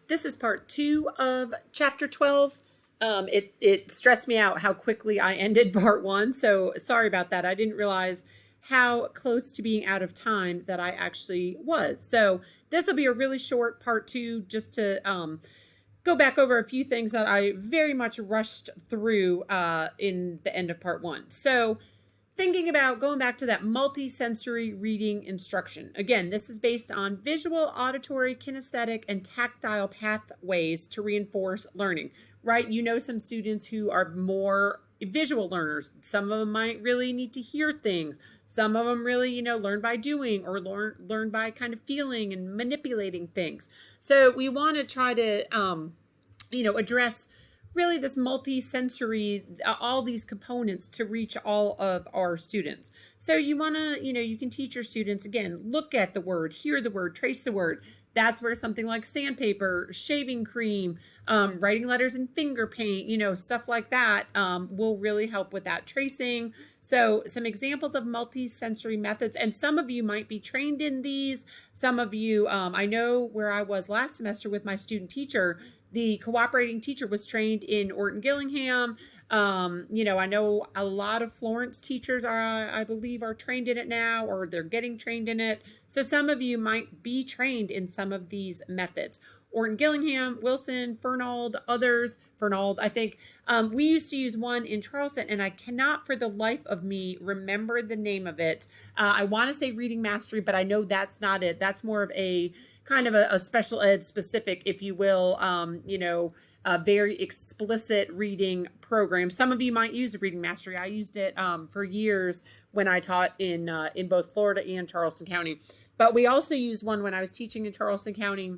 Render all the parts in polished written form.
This is part 2 of chapter 12. It stressed me out how quickly I ended part 1, so sorry about that. I didn't realize how close to being out of time that I actually was. So this will be a really short part 2 just to go back over a few things that I very much rushed through in the end of part 1. So thinking about going back to that multisensory reading instruction. Again, this is based on visual, auditory, kinesthetic, and tactile pathways to reinforce learning, right? You know some students who are more visual learners. Some of them might really need to hear things. Some of them really, learn by doing or learn by kind of feeling and manipulating things. So we want to try to, address really this multi-sensory, all these components to reach all of our students. So you want to, you can teach your students, again, look at the word, hear the word, trace the word. That's where something like sandpaper, shaving cream, writing letters in finger paint, stuff like that will really help with that tracing. So some examples of multi-sensory methods, and some of you might be trained in these. Some of you, I know where I was last semester with my student teacher, the cooperating teacher was trained in Orton Gillingham. I know a lot of Florence teachers I believe are trained in it now, or they're getting trained in it. So some of you might be trained in some of these methods. Orton Gillingham, Wilson, Fernald, others. Fernald, I think. We used to use one in Charleston, and I cannot for the life of me remember the name of it. I want to say Reading Mastery, but I know that's not it. That's more of a kind of a special ed specific, if you will, a very explicit reading program. Some of you might use Reading Mastery. I used it for years when I taught in both Florida and Charleston County. But we also used one when I was teaching in Charleston County.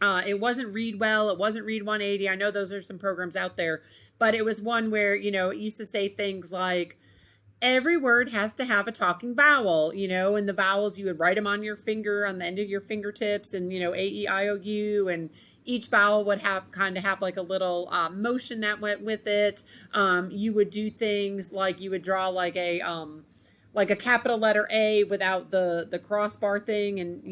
It wasn't Read Well. It wasn't Read 180. I know those are some programs out there, but it was one where, it used to say things like, every word has to have a talking vowel, and the vowels, you would write them on your finger, on the end of your fingertips, and, A-E-I-O-U, and each vowel would have like a little motion that went with it. You would do things like you would draw like a capital letter A without the crossbar thing, and,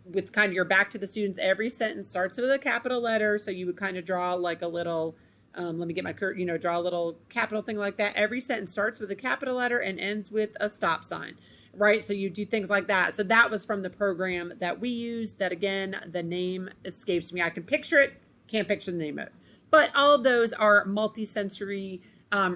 with kind of your back to the students, every sentence starts with a capital letter. So you would kind of draw like a little, let me get my draw a little capital thing like that. Every sentence starts with a capital letter and ends with a stop sign, right? So you do things like that. So that was from the program that we used, that again, the name escapes me. I can picture it, can't picture the name of it. But all of those are multisensory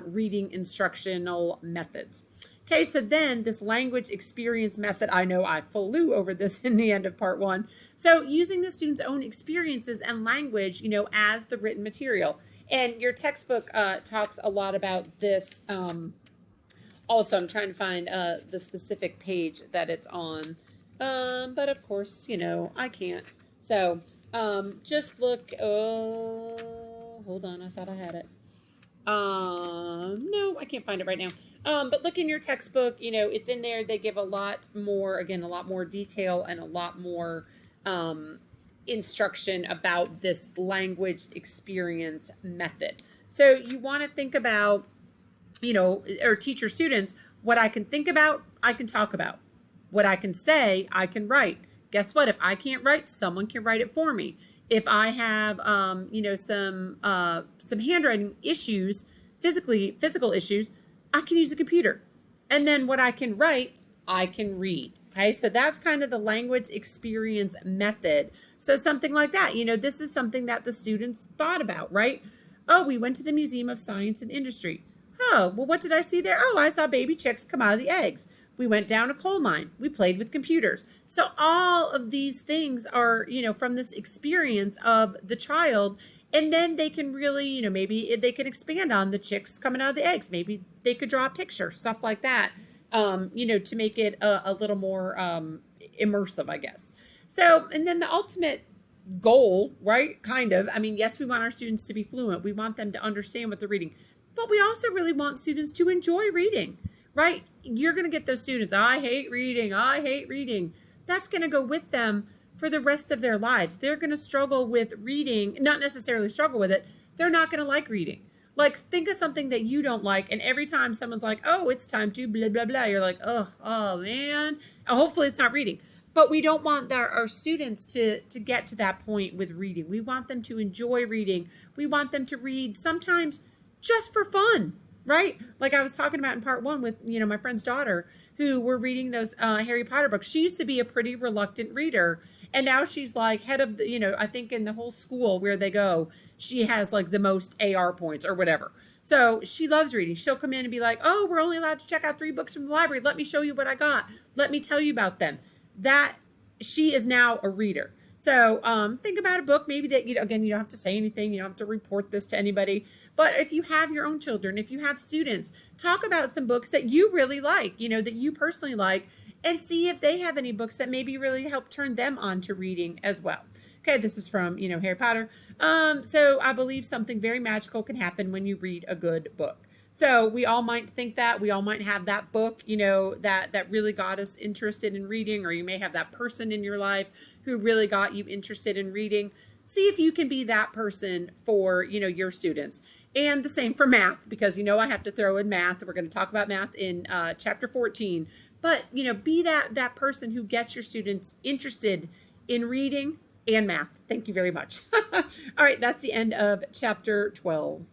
reading instructional methods. Okay, so then this language experience method, I know I flew over this in the end of part 1. So using the student's own experiences and language, as the written material. And your textbook talks a lot about this. Also, I'm trying to find the specific page that it's on. But of course, I can't. So just look. Oh, hold on. I thought I had it. No, I can't find it right now. But look in your textbook, it's in there. They give a lot more detail and a lot more instruction about this language experience method. So you want to think about, or teach your students, what I can think about, I can talk about. What I can say, I can write. Guess what? If I can't write, someone can write it for me. If I have, some handwriting issues, physical issues, I can use a computer. And then what I can write, I can read. Okay, so that's kind of the language experience method. So something like that, this is something that the students thought about, right? Oh, we went to the Museum of Science and Industry. Oh, well, what did I see there? Oh, I saw baby chicks come out of the eggs. We went down a coal mine. We played with computers. So all of these things are, from this experience of the child. And then they can really, maybe they can expand on the chicks coming out of the eggs. Maybe they could draw a picture, stuff like that, to make it a little more immersive, I guess. So, and then the ultimate goal, right? Yes, we want our students to be fluent. We want them to understand what they're reading. But we also really want students to enjoy reading, right? You're going to get those students, I hate reading. That's going to go with them for the rest of their lives. They're going to struggle with reading, not necessarily struggle with it. They're not going to like reading. Like, think of something that you don't like, and every time someone's like, oh, it's time to blah, blah, blah, you're like, oh man. Hopefully it's not reading. But we don't want our students to get to that point with reading. We want them to enjoy reading. We want them to read sometimes just for fun, right? Like I was talking about in part one with, my friend's daughter, who were reading those Harry Potter books. She used to be a pretty reluctant reader, and now she's like head of the, I think in the whole school where they go, she has like the most AR points or whatever. So she loves reading. She'll come in and be like, oh, we're only allowed to check out 3 books from the library. Let me show you what I got. Let me tell you about them. That she is now a reader. So think about a book maybe that, again, you don't have to say anything. You don't have to report this to anybody. But if you have your own children, if you have students, talk about some books that you really like, that you personally like, and see if they have any books that maybe really help turn them on to reading as well. Okay, this is from, Harry Potter. So I believe something very magical can happen when you read a good book. So we all might think that. We all might have that book, that really got us interested in reading, or you may have that person in your life who really got you interested in reading. See if you can be that person for, your students. And the same for math, because, I have to throw in math. We're going to talk about math in chapter 14. But, be that person who gets your students interested in reading and math. Thank you very much. All right, that's the end of chapter 12.